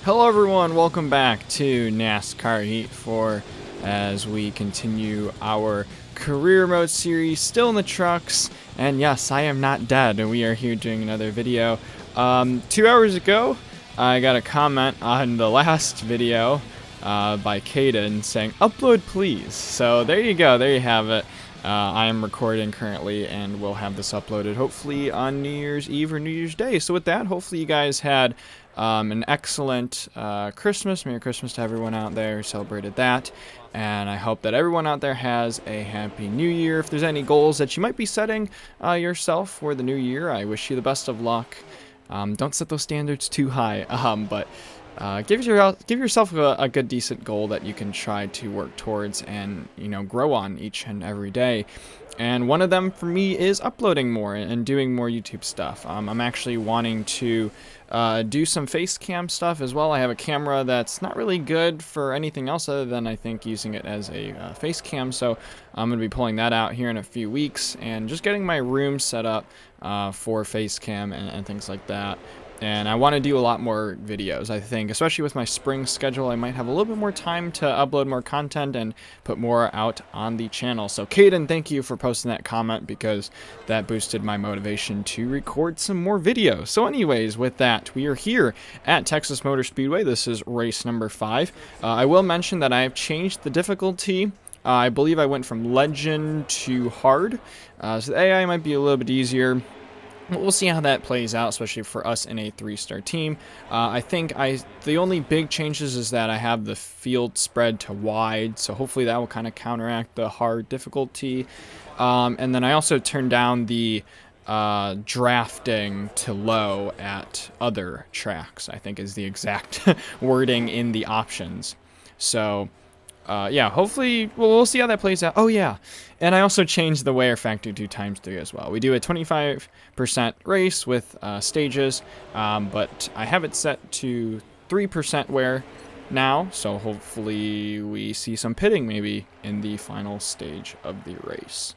Hello everyone, welcome back to NASCAR Heat 4 as we continue our career mode series, still in the trucks, and yes, I am not dead, and we are here doing another video. 2 hours ago, I got a comment on the last video by Caden saying, upload please. So there you go, there you have it. I am recording currently and we'll have this uploaded hopefully on New Year's Eve or New Year's Day. So with that, hopefully you guys had an excellent Christmas. Merry Christmas to everyone out there who celebrated that. And I hope that everyone out there has a happy new year. If there's any goals that you might be setting yourself for the new year, I wish you the best of luck. Don't set those standards too high, but give yourself a good, decent goal that you can try to work towards and, grow on each and every day. And one of them for me is uploading more and doing more YouTube stuff. I'm actually wanting to do some face cam stuff as well. I have a camera that's not really good for anything else other than I think using it as a face cam. So I'm going to be pulling that out here in a few weeks and just getting my room set up for face cam and things like that. And I want to do a lot more videos, I think, especially with my spring schedule. I might have a little bit more time to upload more content and put more out on the channel. So, Caden, thank you for posting that comment because that boosted my motivation to record some more videos. So anyways, with that, we are here at Texas Motor Speedway. This is race number 5. I will mention that I have changed the difficulty. I believe I went from Legend to Hard. So the AI might be a little bit easier. We'll see how that plays out, especially for us in a 3-star team. I think the only big changes is that I have the field spread to wide, so hopefully that will kind of counteract the hard difficulty. And then I also turned down the drafting to low at other tracks, I think is the exact wording in the options. So yeah, hopefully, we'll see how that plays out. Oh, yeah. And I also changed the wear factor to ×3 as well. We do a 25% race with stages, but I have it set to 3% wear now, so hopefully we see some pitting maybe in the final stage of the race.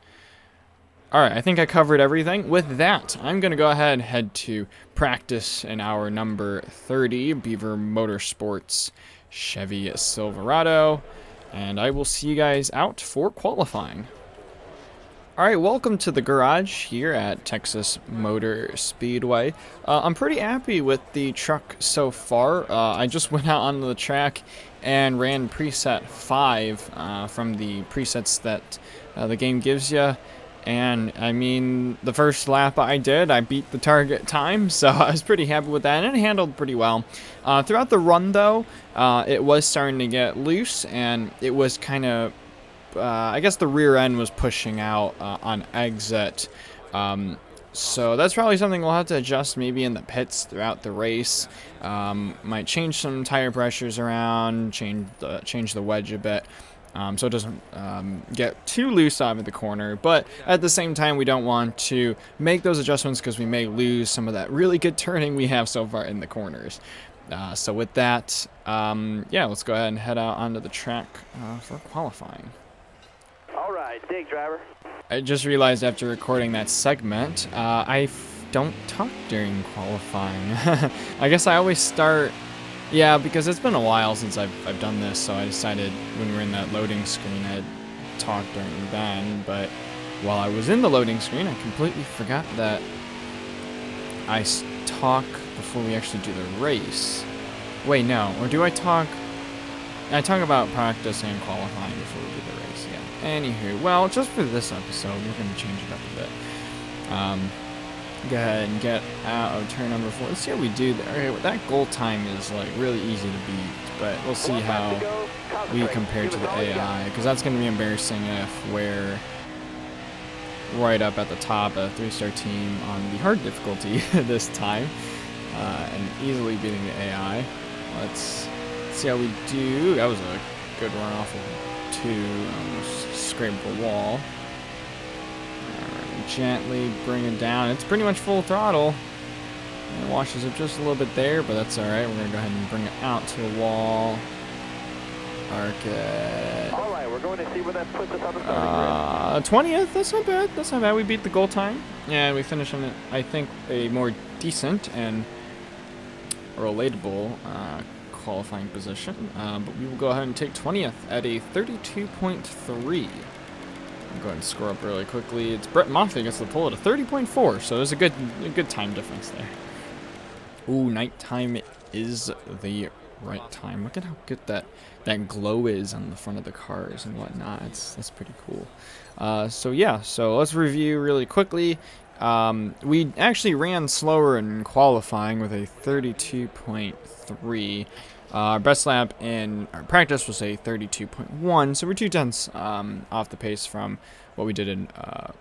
Alright, I think I covered everything. With that, I'm going to go ahead and head to practice in our number 30 Beaver Motorsports Chevy Silverado. And I will see you guys out for qualifying. Alright, welcome to the garage here at Texas Motor Speedway. I'm pretty happy with the truck so far. I just went out onto the track and ran preset 5 from the presets that the game gives you. And, I mean, the first lap I did, I beat the target time, so I was pretty happy with that, and it handled pretty well. Throughout the run, though, it was starting to get loose, and it was kind of, I guess the rear end was pushing out on exit. So that's probably something we'll have to adjust maybe in the pits throughout the race. Might change some tire pressures around, change the wedge a bit. So it doesn't get too loose out of the corner, but at the same time we don't want to make those adjustments because we may lose some of that really good turning we have so far in the corners. So with that, yeah, let's go ahead and head out onto the track for qualifying. All right, dig, driver. I just realized after recording that segment, I don't talk during qualifying. I guess I always start... Yeah, because it's been a while since I've done this, so I decided when we were in that loading screen I'd talk during then, but while I was in the loading screen I completely forgot that I talk before we actually do the race. Wait, no, or do I talk... I talk about practice and qualifying before we do the race, yeah. Anywho, well, just for this episode, we're going to change it up a bit. Go ahead and get out of turn number 4. Let's see how we do there. Okay, well, that goal time is like really easy to beat, but we'll see how we compare to the AI, because that's going to be embarrassing if we're right up at the top, a 3-star team on the hard difficulty this time, and easily beating the AI. Let's see how we do. That was a good run off of 2. Almost scraped the wall. Gently bring it down. It's pretty much full throttle. It washes up just a little bit there, but that's alright. We're going to go ahead and bring it out to the wall. Arc it. Alright, we're going to see where that puts us on the starting grid. 20th? That's not bad. That's not bad. We beat the goal time. And we finished on, I think, a more decent and relatable qualifying position, but we will go ahead and take 20th at a 32.3. I'll go ahead and score up really quickly. It's Brett Moffitt gets the pole at a 30.4, so there's a good time difference there. Ooh, nighttime is the right time. Look at how good that glow is on the front of the cars and whatnot. That's pretty cool. So yeah, so let's review really quickly. We actually ran slower in qualifying with a 32.3. Our best lap in our practice was a 32.1, so we're 2/10 off the pace from what we did in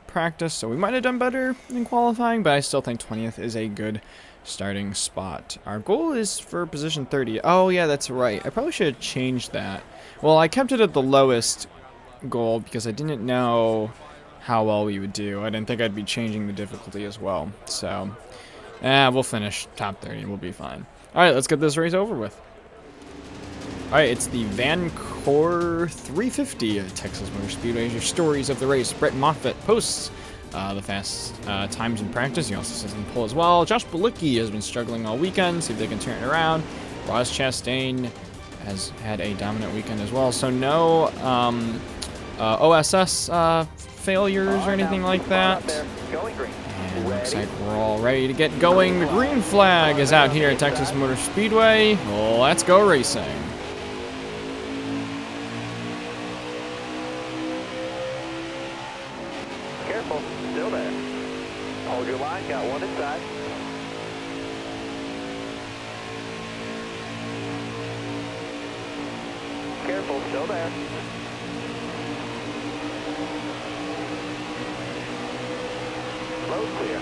practice. So we might have done better in qualifying, but I still think 20th is a good starting spot. Our goal is for position 30. Oh yeah, that's right. I probably should have changed that. Well, I kept it at the lowest goal because I didn't know how well we would do. I didn't think I'd be changing the difficulty as well. So, we'll finish top 30. We'll be fine. All right, let's get this race over with. All right, it's the Vancor 350 at Texas Motor Speedway. Your stories of the race. Brett Moffitt posts the fast times in practice. He also says on the pole as well. Josh Bilicki has been struggling all weekend. See if they can turn it around. Ross Chastain has had a dominant weekend as well. So no OSS failures or anything like that. And looks like we're all ready to get going. The green flag is out here at Texas Motor Speedway. Let's go racing. Careful, still there. Hold your line, got one inside. Careful, still there. Road clear.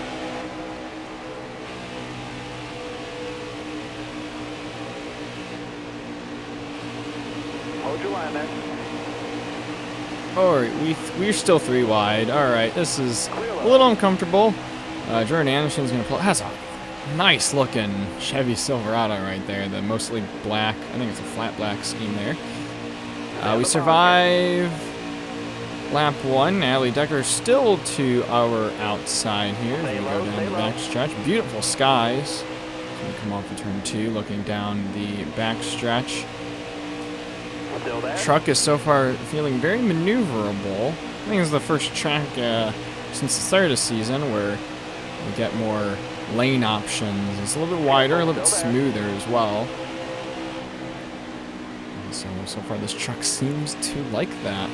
Hold your line there. Alright, we're still 3 wide. Alright, this is a little uncomfortable. Jordan Anderson's going to pull. That's a nice looking Chevy Silverado right there. The mostly black, I think it's a flat black scheme there. We survive lap 1. Natalie Decker still to our outside here as we go down the back stretch. Beautiful skies. We come off of turn 2, looking down the back stretch. Truck is so far feeling very maneuverable. I think it's the first track since the start of the season where we get more lane options. It's a little bit wider, a little bit smoother as well. And so far this truck seems to like that.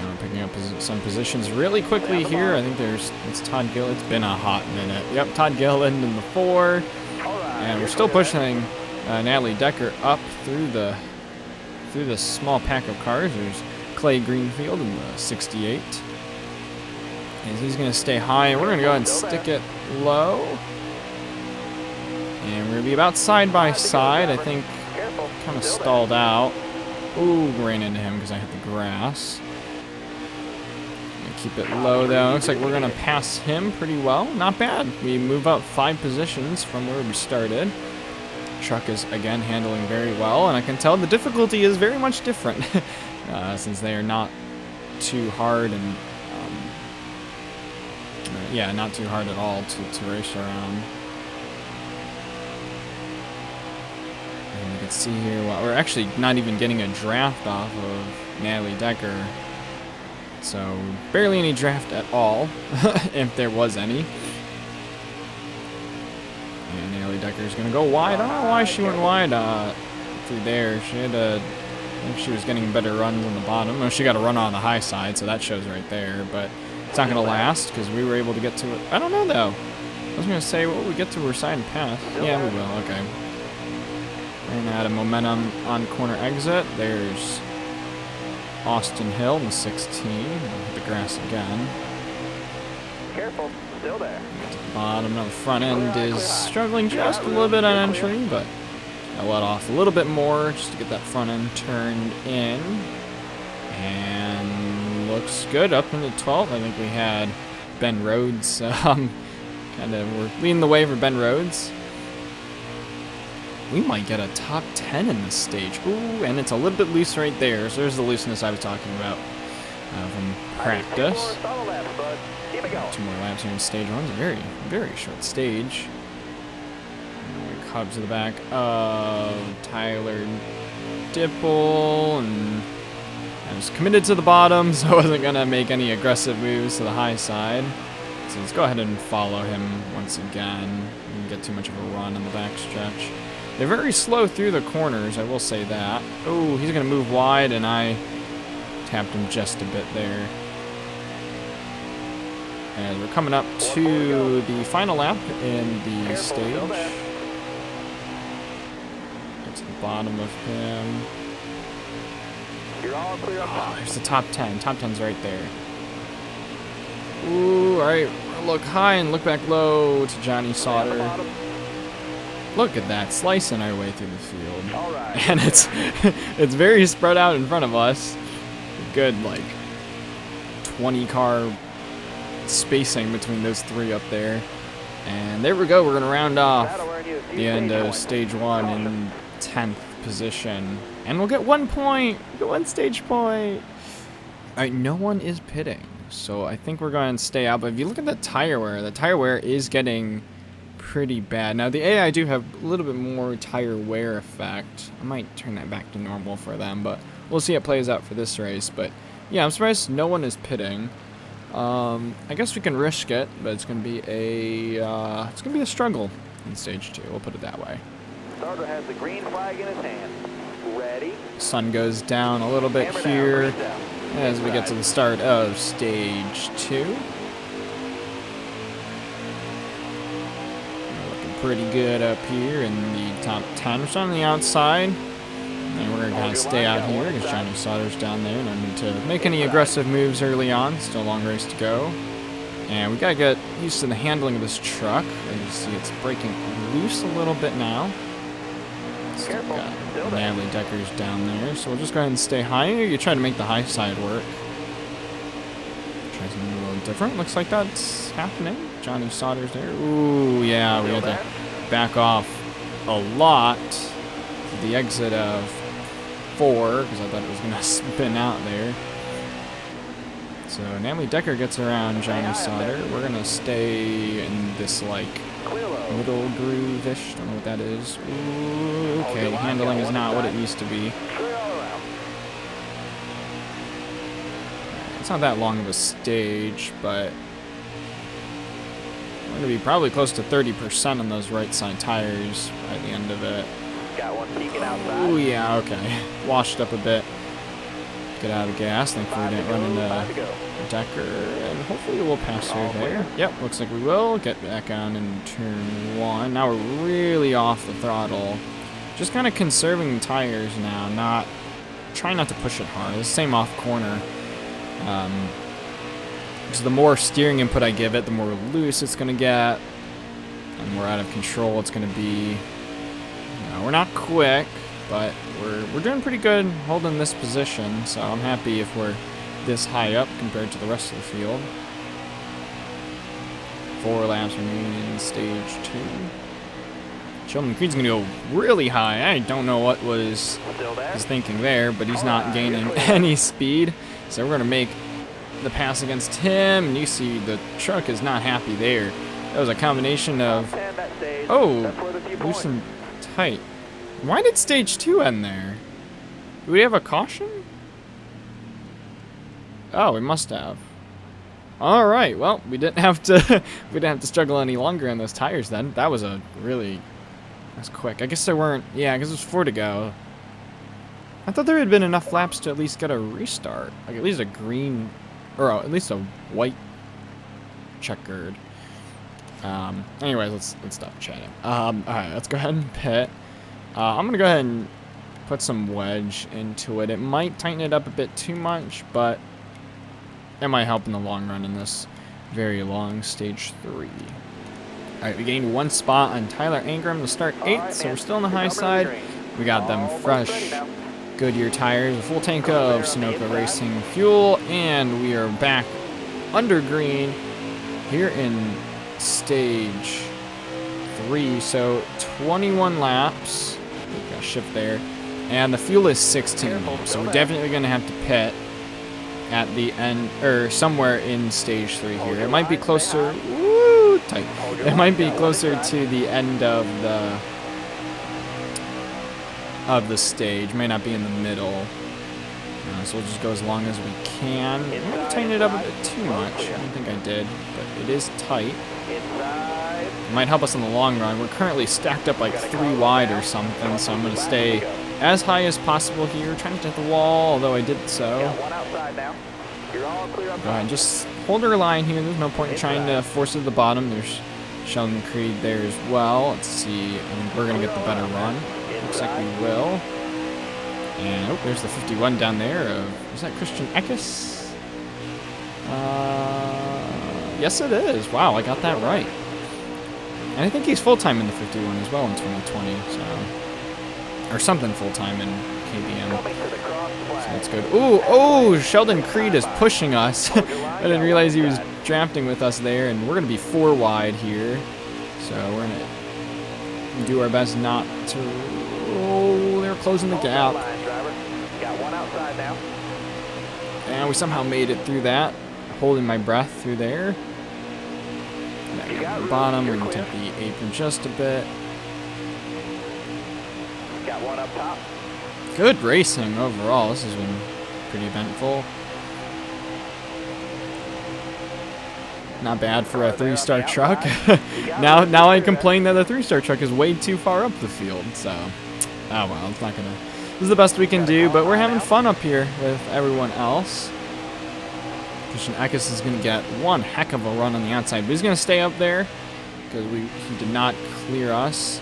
We're picking up some positions really quickly here. I think it's Todd Gill. It's been a hot minute. Yep, Todd Gilliland in the 4. And we're still pushing Natalie Decker up through the small pack of cars. There's Clay Greenfield in the 68. And he's going to stay high. And we're going to go ahead and stick it low. And we're going to be about side by side. I think kind of stalled out. Ooh, ran into him because I hit the grass. Keep it low though. Looks like we're gonna pass him pretty well. Not bad. We move up 5 positions from where we started. Truck is again handling very well, and I can tell the difficulty is very much different since they are not too hard and yeah, not too hard at all to race around. And you can see here, well, we're actually not even getting a draft off of Natalie Decker. So, barely any draft at all, if there was any. And Natalie Decker's going to go wide. I don't know why she went wide through there. She had I think she was getting better runs on the bottom. Well, she got a run on the high side, so that shows right there. But it's not going to last because we were able to get to it. I don't know, though. I was going to say, will we get to her side and pass? Yeah, we will. Okay. Ran out of momentum on corner exit. There's Austin Hill in the 16. Hit the grass again. Careful, still there. Get to the bottom. Now the front end is struggling just a little bit on entry, but I let off a little bit more just to get that front end turned in. And looks good up into 12th. I think we had Ben Rhodes. We're leading the way for Ben Rhodes. We might get a top 10 in this stage. Ooh, and it's a little bit loose right there. So there's the looseness I was talking about from practice. 2 more laps here in stage 1. It's a very, very short stage. And we cub to the back of Tyler Dipple, and I was committed to the bottom, so I wasn't going to make any aggressive moves to the high side. So let's go ahead and follow him once again. We didn't get too much of a run on the backstretch. They're very slow through the corners, I will say that. Oh, he's going to move wide, and I tapped him just a bit there. And we're coming up to the final lap in the stage. Get to the bottom of him. Oh, there's the top 10. Top 10's right there. Ooh, alright. Look high and look back low to Johnny Sauter. Look at that, slicing our way through the field. And it's it's very spread out in front of us. Good, like, 20 car spacing between those three up there. And there we go, we're going to round off the end of stage 1 in 10th position. And we'll get 1 point, we'll get 1 stage point. Alright, no one is pitting, so I think we're going to stay out. But if you look at the tire wear is getting pretty bad. Now the AI do have a little bit more tire wear effect. I might turn that back to normal for them, but we'll see how it plays out for this race. But yeah, I'm surprised no one is pitting. I guess we can risk it, but it's gonna be a struggle in stage 2. We'll put it that way. Starter has the green flag in his hand. Ready? Sun goes down a little bit here as we get to the start of stage 2. Looking pretty good up here in the top 10. We're on the outside. And we're going to kind of stay out here because Johnny Sauter's down there. No need to make any aggressive moves early on. Still a long race to go. And we got to get used to the handling of this truck. As you see, it's breaking loose a little bit now. Still got Natalie Decker's down there. So we'll just go ahead and stay high. You try to make the high side work. Try something a little different. Looks like that's happening. Johnny Sauter's there. Ooh, yeah, we had to back off a lot to the exit of 4 because I thought it was going to spin out there. So Natalie Decker gets around Johnny Sauter. We're going to stay in this like middle groove-ish. Don't know what that is. Ooh, okay, handling is not what it used to be. It's not that long of a stage, but we're going to be probably close to 30% on those right side tires by the end of it. Got one peeking outside. Oh yeah, okay. Washed up a bit. Get out of gas. Thankfully we didn't run into Decker, and hopefully we'll pass her there. Yep, looks like we will. Get back on in turn 1. Now we're really off the throttle. Just kind of conserving the tires now. Trying not to push it hard. The same off corner. Because the more steering input I give it, the more loose it's going to get, and the more out of control it's going to be. We're not quick, but we're doing pretty good holding this position, so I'm happy if we're this high up compared to the rest of the field. 4 laps remaining in stage 2. Sheldon Creed's going to go really high. I don't know what was his thinking there, but he's not gaining any speed, so we're going to make the pass against him, and you see the truck is not happy there. That was a combination of, loose and tight. Why did stage 2 end there? Do we have a caution? Oh, we must have. All right. Well, we didn't have to struggle any longer on those tires then. That was that's quick. I guess there weren't. Yeah, because there's 4 to go. I thought there had been enough laps to at least get a restart, like at least a green, or at least a white checkered. Anyways, let's stop chatting. All right, let's go ahead and pit. I'm gonna go ahead and put some wedge into it. It might tighten it up a bit too much, but it might help in the long run in this very long stage 3. Alright, we gained 1 spot on Tyler Ingram to start 8th, so we're still on the high side. We got them fresh Goodyear tires, a full tank of Sunoco Racing fuel, and we are back under green here in stage 3. So 21 laps. We've got a shift there. And the fuel is 16 laps, so we're definitely going to have to pit at the end, or somewhere in stage 3 here. It might be closer, tight. It might be closer to the end of the of the stage. May not be in the middle. So we'll just go as long as we can. I'm going to tighten it up a bit too much. I don't think I did, but it is tight. It might help us in the long run. We're currently stacked up like 3 wide or something, so I'm going to stay as high as possible here. Trying to hit the wall, although I did so. Go ahead, just hold our line here. There's no point in trying to force it to the bottom. There's Sheldon Creed there as well. Let's see. I think we're going to get the better run. Looks like we will. And, oh, there's the 51 down there. Is that Christian Eckes? Yes, it is. Wow, I got that right. And I think he's full-time in the 51 as well in 2020, so... Or something full-time in KBM. So that's good. Ooh, oh, Sheldon Creed is pushing us. I didn't realize he was drafting with us there, and we're going to be 4 wide here. So we're going to do our best not to... Oh, they're closing the gap. And we somehow made it through that. Holding my breath through there. Back at the bottom, we're going to take the apron just a bit. Got one up top. Good racing overall. This has been pretty eventful. Not bad for a 3-star truck. now I complain that a 3-star truck is way too far up the field. So, oh well, it's not gonna. This is the best we can do, but we're having fun up here with everyone else. Christian Eckes is gonna get one heck of a run on the outside, but he's gonna stay up there because he did not clear us.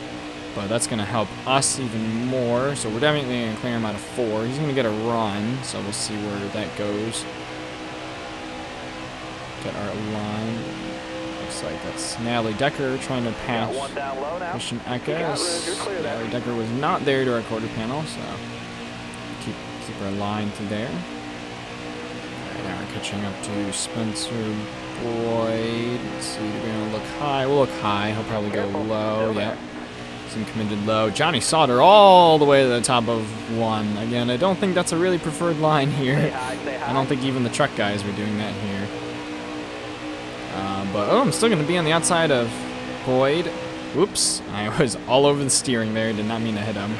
But that's going to help us even more. So we're definitely going to clear him out of 4. He's going to get a run, so we'll see where that goes. Get our line. Looks like that's Natalie Decker trying to pass Christian Eckes. Natalie Decker was not there to our quarter panel, so keep our line through there. Right now we're catching up to Spencer Boyd. Let's see, we're going to look high. We'll look high. He'll probably go low. Yep. Committed low. Johnny Sauter all the way to the top of 1. Again, I don't think that's a really preferred line here. I don't think even the truck guys were doing that here. But, oh, I'm still going to be on the outside of Boyd. Whoops. I was all over the steering there. Did not mean to hit him.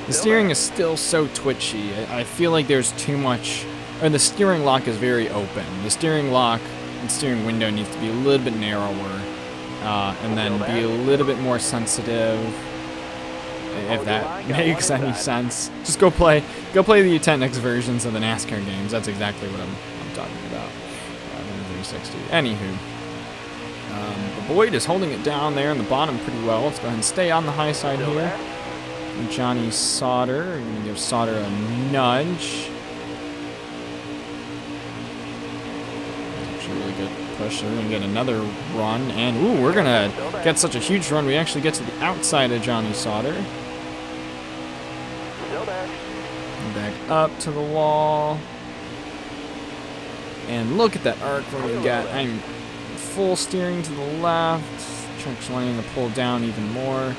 The steering is still so twitchy. I feel like there's too much... Or the steering lock is very open. The steering lock and steering window needs to be a little bit narrower. And then be a little bit more sensitive, if that makes any sense. Just go play the U10X versions of the NASCAR games. That's exactly what I'm talking about. 360. Anywho, but Boyd is holding it down there in the bottom pretty well. Let's go ahead and stay on the high side here. And Johnny Sauter, we're going to give Sauter a nudge. Actually, really good push. We're going to get another run, and ooh, we're going to get such a huge run. We actually get to the outside of Johnny Sauter. Back up to the wall. And look at that arc where we got. I'm full steering to the left. Truck's wanting to pull down even more.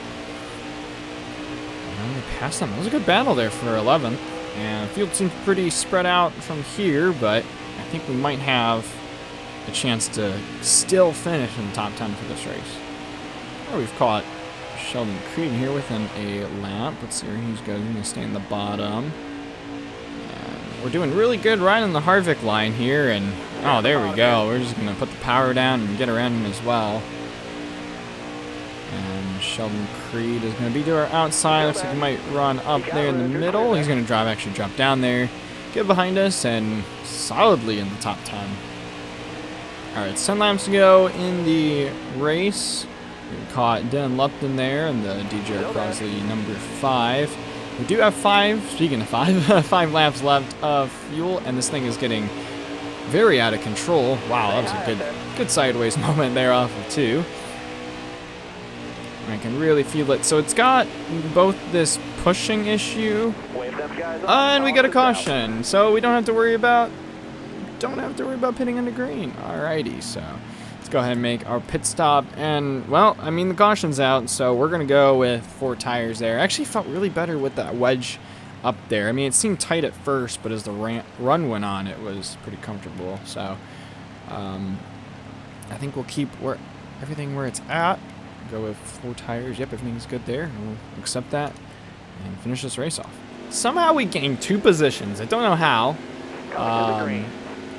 And we passed them. That was a good battle there for 11th. And the field seems pretty spread out from here, but I think we might have a chance to still finish in the top 10 for this race. Oh, we've caught Sheldon Creed here within a lap. Let's see where he's going. He's going to stay in the bottom. And we're doing really good right on the Harvick line here. And oh, there we go. We're just going to put the power down and get around him as well. And Sheldon Creed is going to be to our outside. Looks like he might run up there in the middle. He's going to actually drop down there, get behind us, and solidly in the top 10. Alright, 10 laps to go in the race. We caught Dylan Lupton there and the DJ Crosley number 5. We do have 5 5 laps left of fuel, and this thing is getting very out of control. Wow, that was a good sideways moment there off of 2. I can really feel it. So it's got both this pushing issue, and we get a caution. So we don't have to worry about pitting into green. Alrighty, so let's go ahead and make our pit stop. And well, I mean the caution's out, so we're gonna go with 4 tires there. Actually felt really better with that wedge up there. I mean, it seemed tight at first, but as the run went on, it was pretty comfortable. So I think we'll keep everything where it's at. Go with 4 tires. Yep, everything's good there. We'll accept that. and finish this race off. Somehow we gained 2 positions. I don't know how.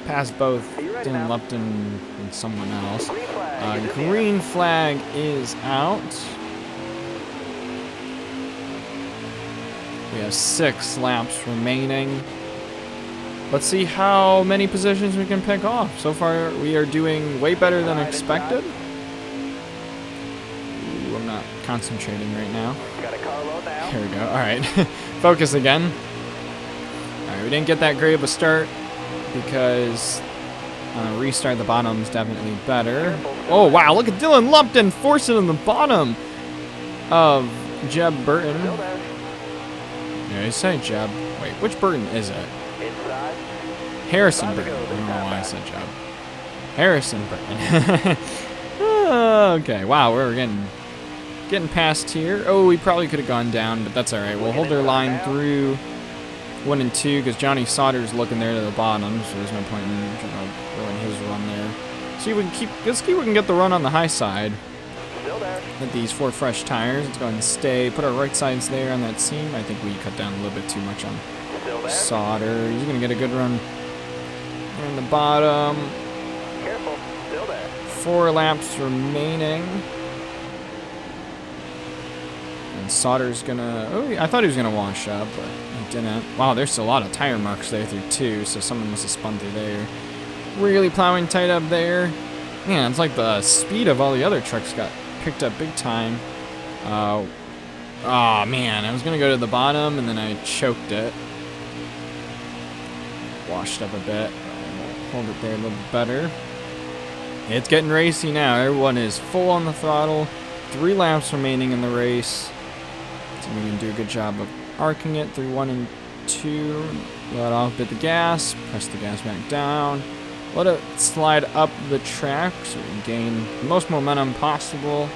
Past both Dylan Lupton and someone else. Green flag is out. We have 6 laps remaining. Let's see how many positions we can pick off. So far, we are doing way better than expected. Ooh, I'm not concentrating right now. Here we go. All right. Focus again. All right, we didn't get that great of a start because restart the bottom is definitely better. Oh, wow. Look at Dylan Lupton force it in the bottom of Jeb Burton. Yeah, I say Jeb. Wait, which Burton is it? Harrison Burton. I don't know why I said Jeb. Harrison Burton. Okay, wow, we're getting past here. Oh, we probably could have gone down, but that's all right. We'll hold our line through 1 and 2 because Johnny Sauter's looking there to the bottom, so there's no point in throwing his run there. See if we can let's see if we can get the run on the high side. With these 4 fresh tires, let's go ahead and stay. Put our right sides there on that seam. I think we cut down a little bit too much on Sauter. He's gonna get a good run in the bottom. Careful, still there. 4 laps remaining. And Sauter's gonna... Oh, I thought he was gonna wash up, but he didn't. Wow, there's a lot of tire marks there through 2, so someone must have spun through there. Really plowing tight up there. Man, it's like the speed of all the other trucks got picked up big time. Oh man, I was gonna go to the bottom and then I choked it. Washed up a bit. Hold it there a little bit better. It's getting racy now. Everyone is full on the throttle. 3 laps remaining in the race. So we can do a good job of arcing it through 1 and 2. Let off, bit the gas, press the gas back down. Let it slide up the track so we can gain the most momentum possible.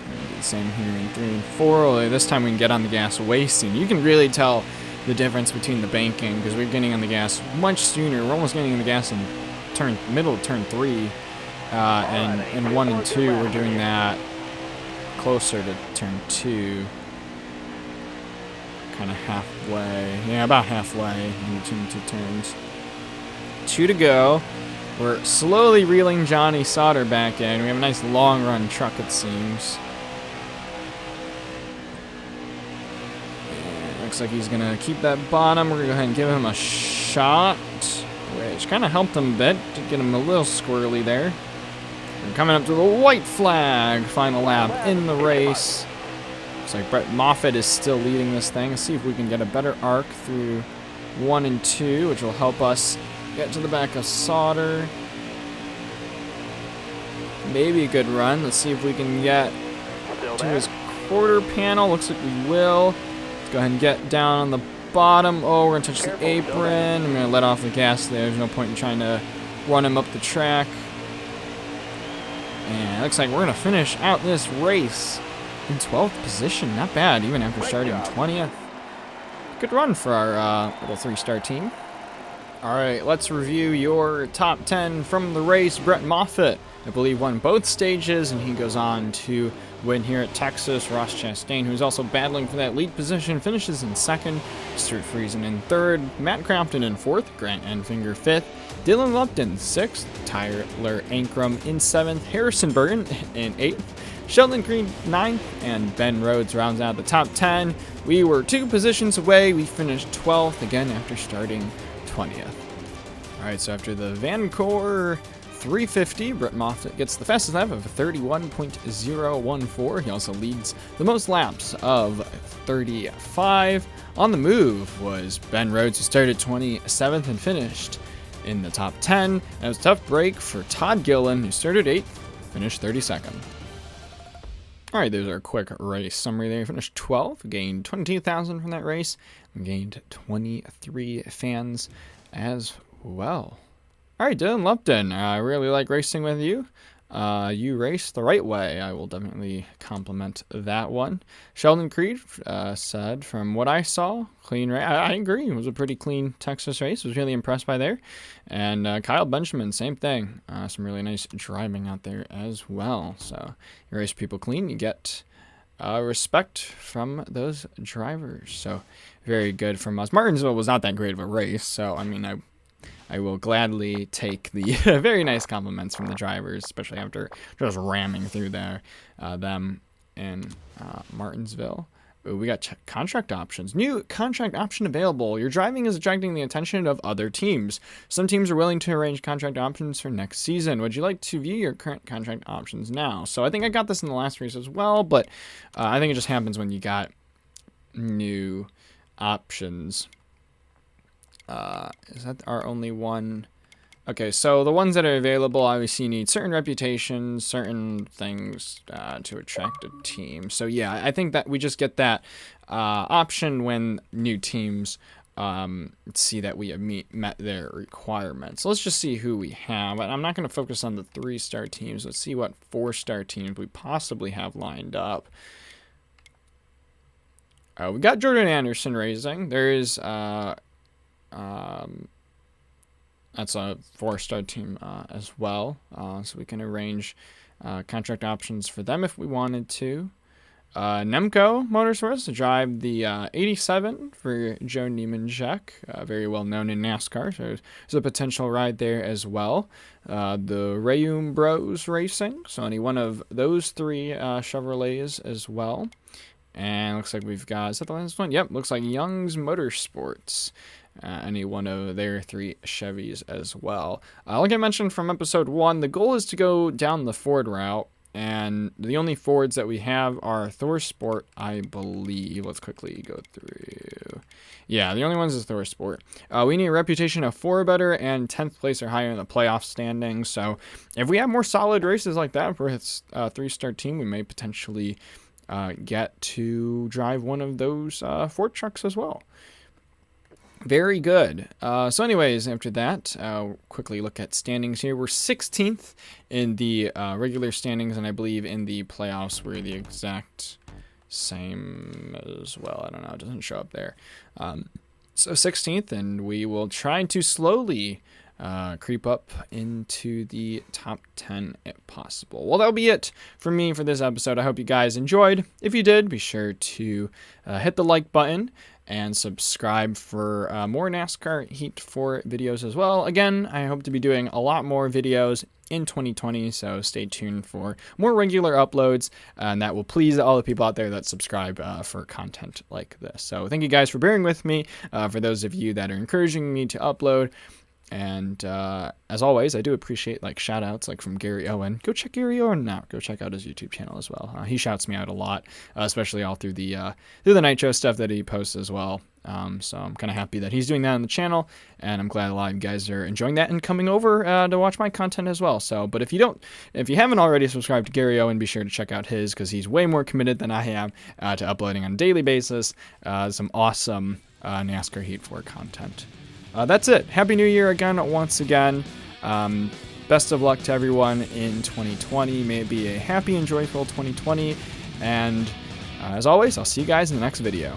Do the same here in 3 and 4. Although this time we can get on the gas way soon. You can really tell the difference between the banking because we're getting on the gas much sooner. We're almost getting on the gas in middle of turn 3. And in 1 and 2 we're doing that closer to turn 2. Kind of halfway. Yeah, about halfway in between 2 turns. 2 to go. We're slowly reeling Johnny Sauter back in. We have a nice long run truck, it seems. And looks like he's going to keep that bottom. We're going to go ahead and give him a shot, which kind of helped him a bit to get him a little squirrely there. We're coming up to the white flag. Final lap in the race. Looks like Brett Moffitt is still leading this thing. Let's see if we can get a better arc through 1 and 2, which will help us get to the back of Sauter. Maybe a good run. Let's see if we can get to his quarter panel. Looks like we will. Let's go ahead and get down on the bottom. Oh, we're going to touch the apron. I'm going to let off the gas there. There's no point in trying to run him up the track. And it looks like we're going to finish out this race in 12th position. Not bad, even after starting 20th. Good run for our little 3-star team. All right, let's review your top 10 from the race. Brett Moffitt, I believe, won both stages, and he goes on to win here at Texas. Ross Chastain, who's also battling for that lead position, finishes in 2nd. Stuart Friesen in 3rd. Matt Crampton in 4th. Grant Enfinger 5th. Dylan Lupton 6th. Tyler Ankrum in 7th. Harrison Burton in 8th. Sheldon Green 9th, and Ben Rhodes rounds out the top 10. We were 2 positions away. We finished 12th again after starting 20th. All right, so after the Vancouver 350, Brett Moffitt gets the fastest lap of 31.014. He also leads the most laps of 35. On the move was Ben Rhodes, who started 27th and finished in the top 10. That was a tough break for Todd Gillen, who started 8th, finished 32nd. All right, there's our quick race summary there. Finished 12th, gained 22,000 from that race, and gained 23 fans as well. All right, Dylan Lupton, I really like racing with you. You race the right way. I will definitely compliment that one. Sheldon Creed said, from what I saw, clean race. I agree. It was a pretty clean Texas race. Was really impressed by there. And Kyle Benjamin, same thing. Some really nice driving out there as well. So you race people clean, you get respect from those drivers. So very good from us. Martinsville was not that great of a race. So, I mean, I will gladly take the very nice compliments from the drivers, especially after just ramming through them in Martinsville. Ooh, we got contract options. New contract option available. Your driving is attracting the attention of other teams. Some teams are willing to arrange contract options for next season. Would you like to view your current contract options now? So I think I got this in the last race as well, but I think it just happens when you got new options. Is that our only one? Okay, so the ones that are available obviously need certain reputations, certain things to attract a team. So yeah, I think that we just get that option when new teams see that we have met their requirements. So let's just see who we have. And I'm not going to focus on the 3-star teams. Let's see what 4-star teams we possibly have lined up. We got Jordan Anderson racing. There is that's a 4-star team as well, so we can arrange contract options for them if we wanted to. Nemco Motorsports to drive the 87 for Joe Nemechek, very well known in NASCAR, so there's a potential ride there as well. The Rayum Bros Racing, so any one of those 3 Chevrolets as well. And looks like we've got, is that the last one? Yep, looks like Young's Motorsports. Any one of their 3 Chevys as well. Like I mentioned from episode 1, the goal is to go down the Ford route, and the only Fords that we have are Thor Sport, I believe. Let's quickly go through. Yeah, the only ones is Thor Sport. We need a reputation of 4 or better and 10th place or higher in the playoff standings. So if we have more solid races like that for a 3-star team, we may potentially get to drive one of those Ford trucks as well. Very good. So anyways, after that, quickly look at standings here. We're 16th in the regular standings, and I believe in the playoffs we're the exact same as well. I don't know. It doesn't show up there. So 16th, and we will try to slowly creep up into the top 10 if possible. Well, that'll be it for me for this episode. I hope you guys enjoyed. If you did, be sure to hit the like button and subscribe for more NASCAR Heat 4 videos as well. Again, I hope to be doing a lot more videos in 2020, so stay tuned for more regular uploads, and that will please all the people out there that subscribe for content like this. So thank you guys for bearing with me, for those of you that are encouraging me to upload. And as always, I do appreciate shout outs from Gary Owen. Go check Gary Owen out. Go check out his YouTube channel as well. He shouts me out a lot, especially all through the Nitro stuff that he posts as well. So I'm kind of happy that he's doing that on the channel, and I'm glad a lot of you guys are enjoying that and coming over to watch my content as well. So, but if you haven't already subscribed to Gary Owen, be sure to check out his, because he's way more committed than I am to uploading on a daily basis. Some awesome NASCAR Heat 4 content. That's it. Happy New Year again, once again. Best of luck to everyone in 2020. May it be a happy and joyful 2020. And as always, I'll see you guys in the next video.